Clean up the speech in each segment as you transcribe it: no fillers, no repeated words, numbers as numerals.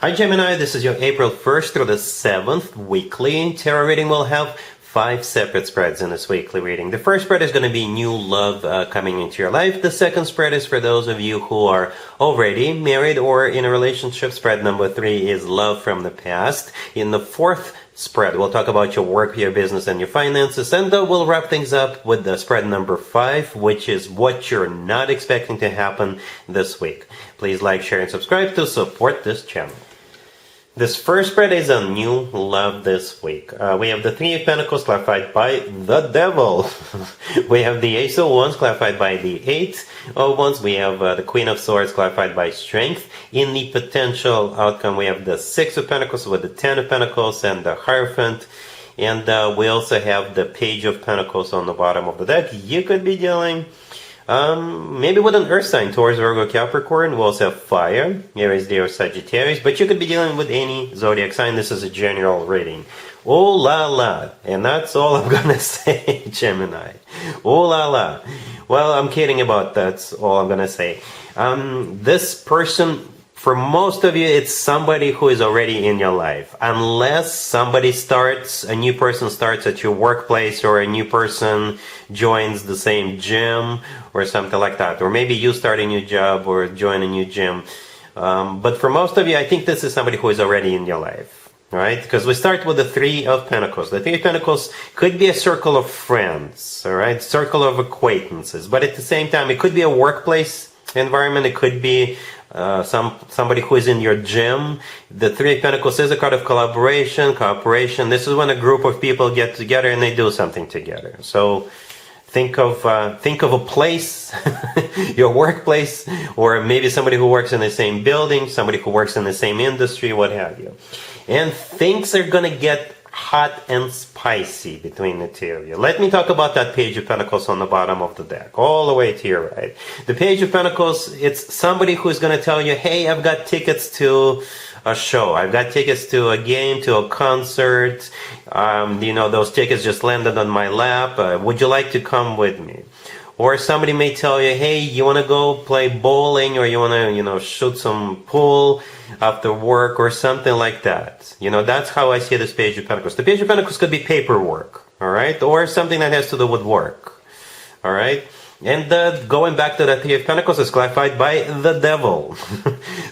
Hi Gemini, this is your April 1st through the 7th weekly tarot reading. We'll have 5 separate spreads in this weekly reading. The first spread is going to be new love coming into your life. The second spread is for those of you who are already married or in a relationship. Spread number 3 is love from the past. In the fourth spread, we'll talk about your work, your business, and your finances. And we'll wrap things up with the spread number 5, which is what you're not expecting to happen this week. Please like, share, and subscribe to support this channel. This first spread is on new love this week. We have the Three of Pentacles clarified by the Devil. We have the Ace of Wands clarified by the Eight of Wands. We have the Queen of Swords clarified by Strength. In the potential outcome, we have the Six of Pentacles with the Ten of Pentacles and the Hierophant. And we also have the Page of Pentacles on the bottom of the deck. You could be dealing maybe with an earth sign, Taurus, Virgo, Capricorn. We also have fire, Aries, Leo, Sagittarius, but you could be dealing with any zodiac sign. This is a general reading. Oh la la, and that's all I'm gonna say, Gemini. Oh la la. Well, I'm kidding about that's all I'm gonna say. This person, for most of you, it's somebody who is already in your life. Unless a new person starts at your workplace, or a new person joins the same gym or something like that. Or maybe you start a new job or join a new gym. But for most of you, I think this is somebody who is already in your life. Right? Because we start with the Three of Pentacles. The Three of Pentacles could be a circle of friends, all right? Circle of acquaintances. But at the same time, it could be a workplace environment. It could be somebody who is in your gym. The Three of Pentacles is a card of collaboration, cooperation. This is when a group of people get together and they do something together. So think of a place, your workplace, or maybe somebody who works in the same building, somebody who works in the same industry, what have you. And things are going to get hot and spicy between the two of you. Let me talk about that Page of Pentacles on the bottom of the deck, all the way to your right. The Page of Pentacles, it's somebody who's going to tell you, hey, I've got tickets to a show. I've got tickets to a game, to a concert. Those tickets just landed on my lap. Would you like to come with me? Or somebody may tell you, hey, you want to go play bowling, or you want to, shoot some pool after work or something like that. That's how I see this Page of Pentacles. The Page of Pentacles could be paperwork, all right? Or something that has to do with work, all right? And going back to the Three of Pentacles, is clarified by the Devil.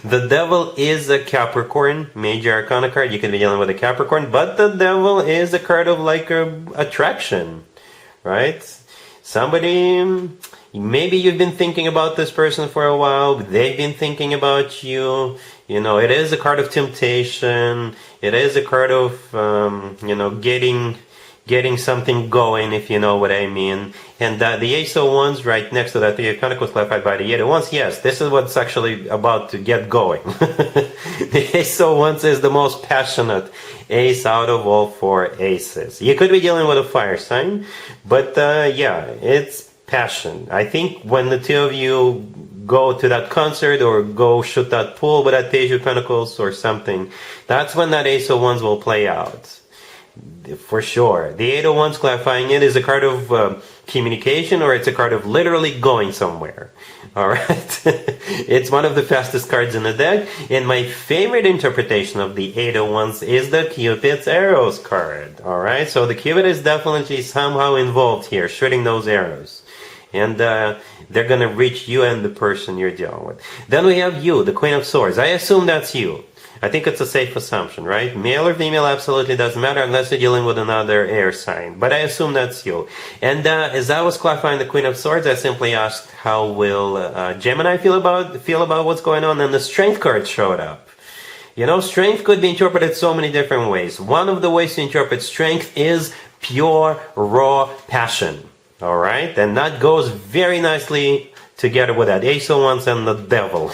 The Devil is a Capricorn, major arcana card. You can be dealing with a Capricorn, but the Devil is a card of attraction, right? Somebody, maybe you've been thinking about this person for a while. They've been thinking about you. It is a card of temptation. It is a card of, getting something going, if you know what I mean. And the Ace of Wands right next to that Three of Pentacles clarified by the Eight of Wands. Yes, this is what's actually about to get going. The Ace of Wands is the most passionate ace out of all 4 aces. You could be dealing with a fire sign, but it's passion. I think when the two of you go to that concert or go shoot that pool with that Page of Pentacles or something, that's when that Ace of Wands will play out. For sure. The Eight of Wands, clarifying it, is a card of communication, or it's a card of literally going somewhere. Alright? It's one of the fastest cards in the deck. And my favorite interpretation of the Eight of Wands is the Cupid's arrows card. Alright? So the Cupid is definitely somehow involved here, shooting those arrows. And they're going to reach you and the person you're dealing with. Then we have you, the Queen of Swords. I assume that's you. I think it's a safe assumption, right? Male or female absolutely doesn't matter unless you're dealing with another air sign. But I assume that's you. And as I was clarifying the Queen of Swords, I simply asked, how will Gemini feel about what's going on? And the Strength card showed up. Strength could be interpreted so many different ways. One of the ways to interpret strength is pure, raw passion. All right? And that goes very nicely together with that Ace of Wands and the Devil.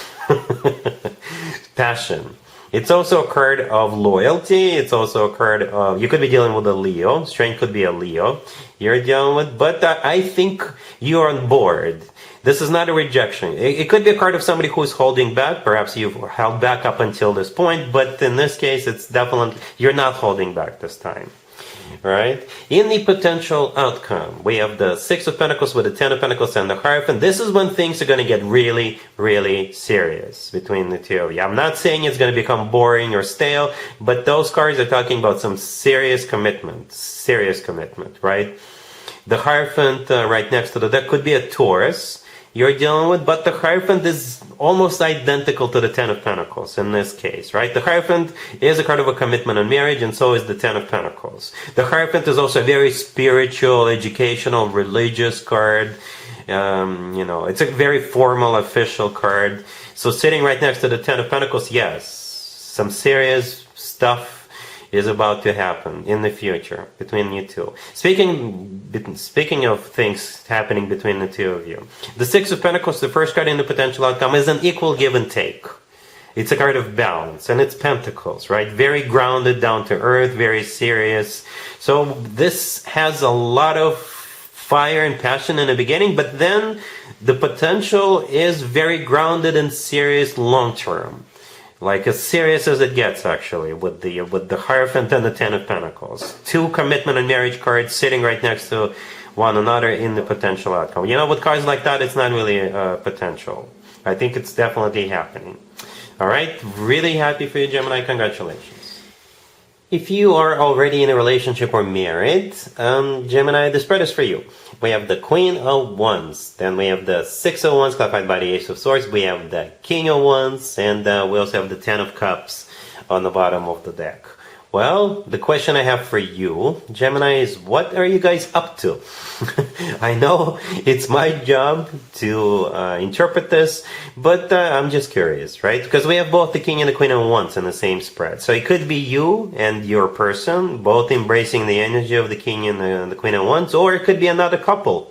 Passion. It's also a card of loyalty. It's also a card of, you could be dealing with a Leo. Strength could be a Leo you're dealing with. But I think you're on board. This is not a rejection. It could be a card of somebody who's holding back. Perhaps you've held back up until this point. But in this case, it's definitely, you're not holding back this time. Right? In the potential outcome, we have the Six of Pentacles with the Ten of Pentacles and the Hierophant. This is when things are going to get really, really serious between the two of you. I'm not saying it's going to become boring or stale, but those cards are talking about some serious commitment, right? The Hierophant right next to the deck could be a Taurus you're dealing with, but the Hierophant is almost identical to the Ten of Pentacles in this case, right? The Hierophant is a card of a commitment and marriage, and so is the Ten of Pentacles. The Hierophant is also a very spiritual, educational, religious card. It's a very formal, official card. So sitting right next to the Ten of Pentacles, yes, some serious stuff is about to happen in the future between you two. Speaking of things happening between the two of you, the Six of Pentacles, the first card in the potential outcome, is an equal give and take. It's a card of balance, and it's Pentacles, right? Very grounded, down to earth, very serious. So this has a lot of fire and passion in the beginning, but then the potential is very grounded and serious long term. Like as serious as it gets, actually, with the Hierophant and the Ten of Pentacles. Two commitment and marriage cards sitting right next to one another in the potential outcome. With cards like that, it's not really potential. I think it's definitely happening. All right? Really happy for you, Gemini. Congratulations. If you are already in a relationship or married, Gemini, the spread is for you. We have the Queen of Wands, then we have the Six of Wands, clarified by the Ace of Swords, we have the King of Wands, and we also have the Ten of Cups on the bottom of the deck. Well, the question I have for you, Gemini, is what are you guys up to? I know it's my job to interpret this, but I'm just curious, right? Because we have both the King and the Queen of Wands in the same spread. So it could be you and your person, both embracing the energy of the King and the Queen of Wands, or it could be another couple.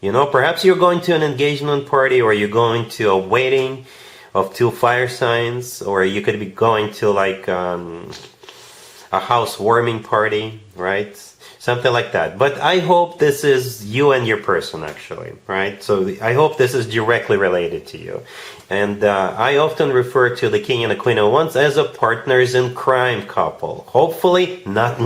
Perhaps you're going to an engagement party, or you're going to a wedding of two fire signs, or you could be going to like a housewarming party, right? Something like that. But I hope this is you and your person, actually, right? So I hope this is directly related to you. And I often refer to the King and the Queen of Wands as a partners in crime couple. Hopefully, not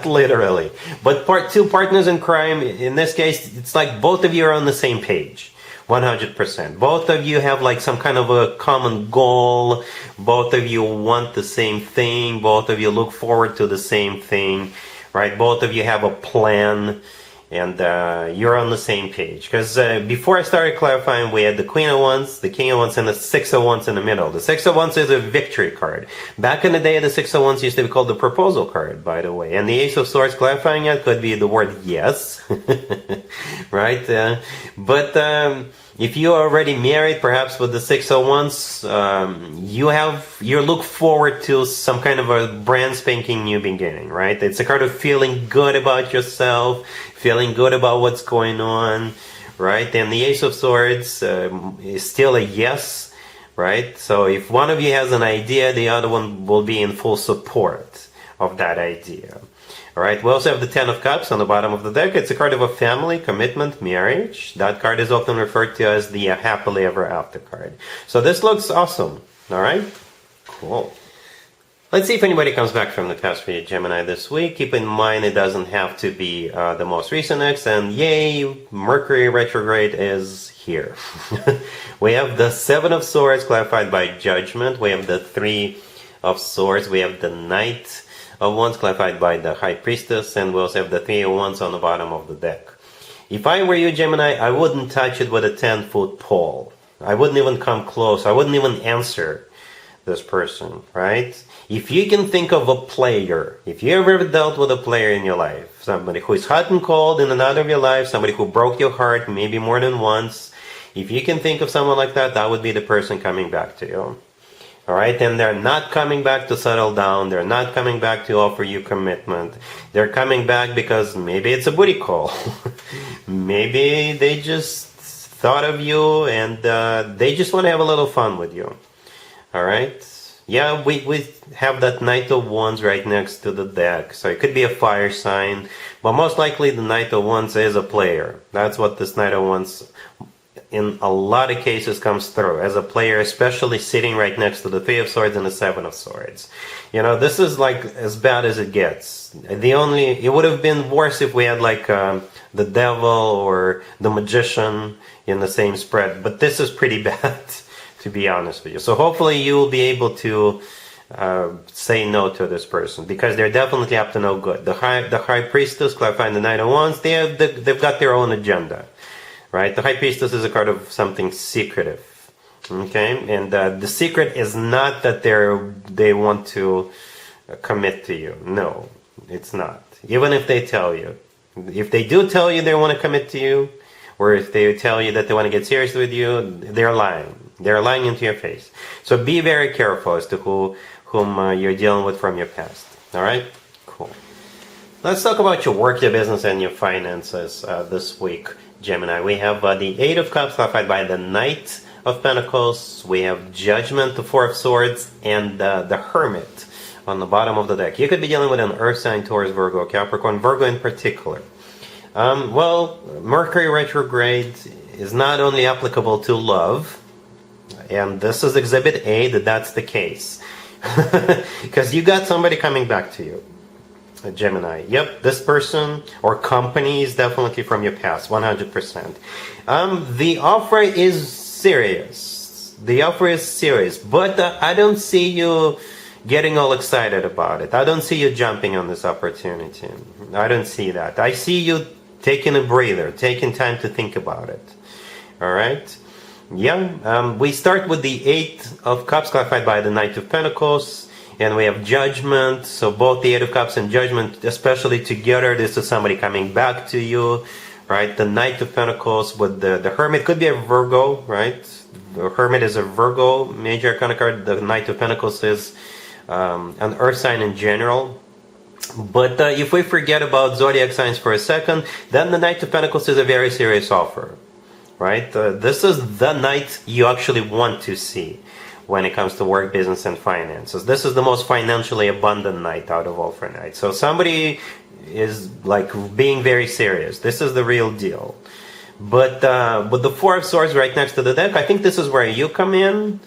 literally. But two partners in crime, in this case, it's like both of you are on the same page. 100%. Both of you have like some kind of a common goal. Both of you want the same thing. Both of you look forward to the same thing, right? Both of you have a plan, and you're on the same page. Because before I started clarifying, we had the Queen of Wands, the King of Wands, and the Six of Wands in the middle. The Six of Wands is a victory card. Back in the day, the Six of Wands used to be called the proposal card, by the way. And the Ace of Swords, clarifying it, could be the word yes, right? If you are already married, perhaps with the Six of Wands, you look forward to some kind of a brand spanking new beginning, right? It's a card of feeling good about yourself, feeling good about what's going on, right? And the Ace of Swords is still a yes, right? So if one of you has an idea, the other one will be in full support of that idea. All right, we also have the Ten of Cups on the bottom of the deck. It's a card of a family, commitment, marriage. That card is often referred to as the happily ever after card. So this looks awesome. All right, cool. Let's see if anybody comes back from the past for you, Gemini, this week. Keep in mind it doesn't have to be the most recent X. And yay, Mercury retrograde is here. We have the Seven of Swords, clarified by Judgment. We have the Three of Swords. We have the Knight of Wands, clarified by the High Priestess, and we also have the Three of Wands on the bottom of the deck. If I were you, Gemini, I wouldn't touch it with a 10-foot pole. I wouldn't even come close. I wouldn't even answer this person, right? If you can think of a player, if you ever dealt with a player in your life, somebody who is hot and cold in and out of your life, somebody who broke your heart maybe more than once, if you can think of someone like that, that would be the person coming back to you. All right, and they're not coming back to settle down. They're not coming back to offer you commitment. They're coming back because maybe it's a booty call. Maybe they just thought of you and they just want to have a little fun with you. All right. Yeah, we have that Knight of Wands right next to the deck. So it could be a fire sign. But most likely the Knight of Wands is a player. That's what this Knight of Wands in a lot of cases comes through as a player, especially sitting right next to the Three of Swords and the Seven of Swords. You know, this is like as bad as it gets. It would have been worse if we had like the Devil or the Magician in the same spread, but this is pretty bad, to be honest with you. So hopefully you will be able to say no to this person, because they're definitely up to no good. The High Priestess, clarifying the Knight of Wands, they've got their own agenda, right? The High Priestess is a card of something secretive, okay? And the secret is not that they want to commit to you. No, it's not. Even if they tell you. If they do tell you they want to commit to you, or if they tell you that they want to get serious with you, they're lying. They're lying into your face. So be very careful as to whom you're dealing with from your past. All right? Cool. Let's talk about your work, your business, and your finances this week, Gemini. We have the Eight of Cups, clarified by the Knight of Pentacles. We have Judgment, the Four of Swords, and the Hermit on the bottom of the deck. You could be dealing with an Earth sign, Taurus, Virgo, Capricorn, Virgo in particular. Well, Mercury retrograde is not only applicable to love, and this is Exhibit A, that's the case. Because you got somebody coming back to you, Gemini. Yep, this person or company is definitely from your past, 100%. The offer is serious. But I don't see you getting all excited about it. I don't see you jumping on this opportunity. I don't see that. I see you taking a breather, taking time to think about it. All right? Yeah, we start with the Eight of Cups, clarified by the Knight of Pentacles, and we have Judgment. So both the Eight of Cups and Judgment, especially together, this is somebody coming back to you, right? The Knight of Pentacles with the Hermit could be a Virgo, right? The Hermit is a Virgo major arcana card. The Knight of Pentacles is an Earth sign in general. But if we forget about Zodiac signs for a second, then the Knight of Pentacles is a very serious offer. Right? This is the Knight you actually want to see when it comes to work, business, and finances. This is the most financially abundant Knight out of all four Knights. So somebody is like being very serious. This is the real deal. But with the Four of Swords right next to the deck, I think this is where you come in,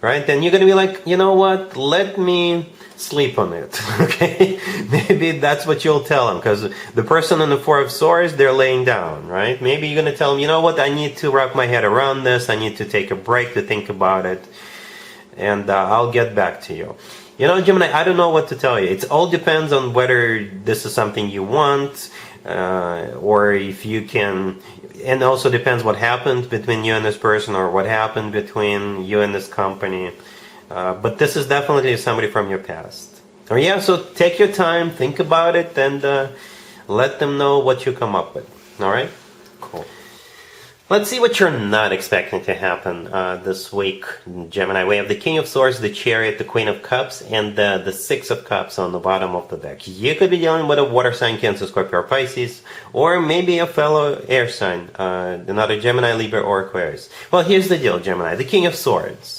right? And you're going to be like, you know what? Let me sleep on it, okay? Maybe that's what you'll tell them, because the person in the Four of Swords, they're laying down, right? Maybe you're going to tell them, you know what, I need to wrap my head around this, I need to take a break to think about it, and I'll get back to you. You know, Gemini, I don't know what to tell you. It all depends on whether this is something you want, or if you can, and also depends what happened between you and this person, or what happened between you and this company. But this is definitely somebody from your past. Oh yeah, so take your time, think about it, and let them know what you come up with. All right? Cool. Let's see what you're not expecting to happen this week, Gemini. We have the King of Swords, the Chariot, the Queen of Cups, and the Six of Cups on the bottom of the deck. You could be dealing with a water sign, Cancer, Scorpio, or Pisces, or maybe a fellow air sign, another Gemini, Libra, or Aquarius. Well, here's the deal, Gemini. The King of Swords.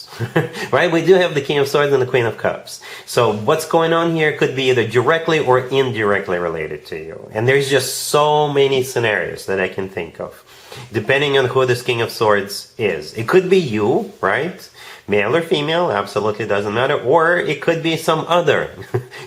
Right? We do have the King of Swords and the Queen of Cups. So what's going on here could be either directly or indirectly related to you. And there's just so many scenarios that I can think of, depending on who this King of Swords is. It could be you, right? Male or female, absolutely doesn't matter. Or it could be some other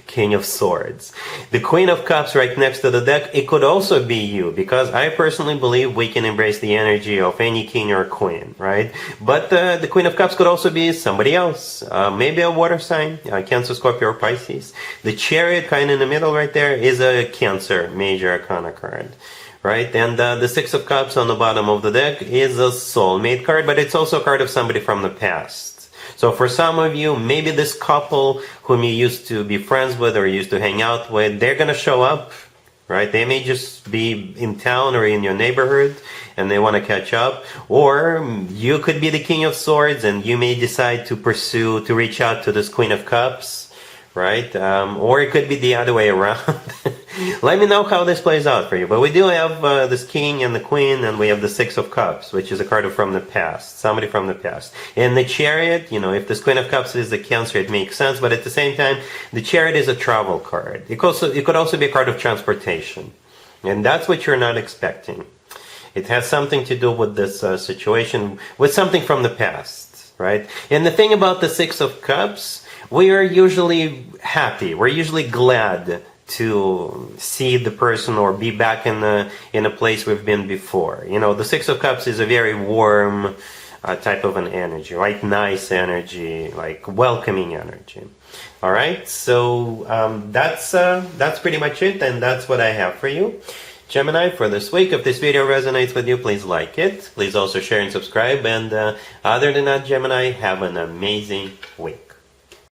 King of Swords. The Queen of Cups right next to the deck, it could also be you, because I personally believe we can embrace the energy of any king or queen, right? But the Queen of Cups could also be somebody else. Maybe a water sign, Cancer, Scorpio, or Pisces. The Chariot, kind of in the middle right there, is a Cancer major arcana card. Right? And the Six of Cups on the bottom of the deck is a soulmate card, but it's also a card of somebody from the past. So for some of you, maybe this couple whom you used to be friends with or used to hang out with, they're going to show up, right? They may just be in town or in your neighborhood and they want to catch up. Or you could be the King of Swords and you may decide to reach out to this Queen of Cups, right? Or it could be the other way around. Let me know how this plays out for you. But we do have this King and the Queen, and we have the Six of Cups, which is a card from the past, somebody from the past. And the Chariot, you know, if this Queen of Cups is the Cancer, it makes sense. But at the same time, the Chariot is a travel card. It could also be a card of transportation. And that's what you're not expecting. It has something to do with this situation, with something from the past, right? And the thing about the Six of Cups, we are usually happy. We're usually glad to see the person or be back in a place we've been before. You know, the Six of Cups is a very warm type of an energy, right? Nice energy, like welcoming energy. All right, so that's pretty much it, and that's what I have for you, Gemini, for this week. If this video resonates with you, please like it. Please also share and subscribe. And other than that, Gemini, have an amazing week.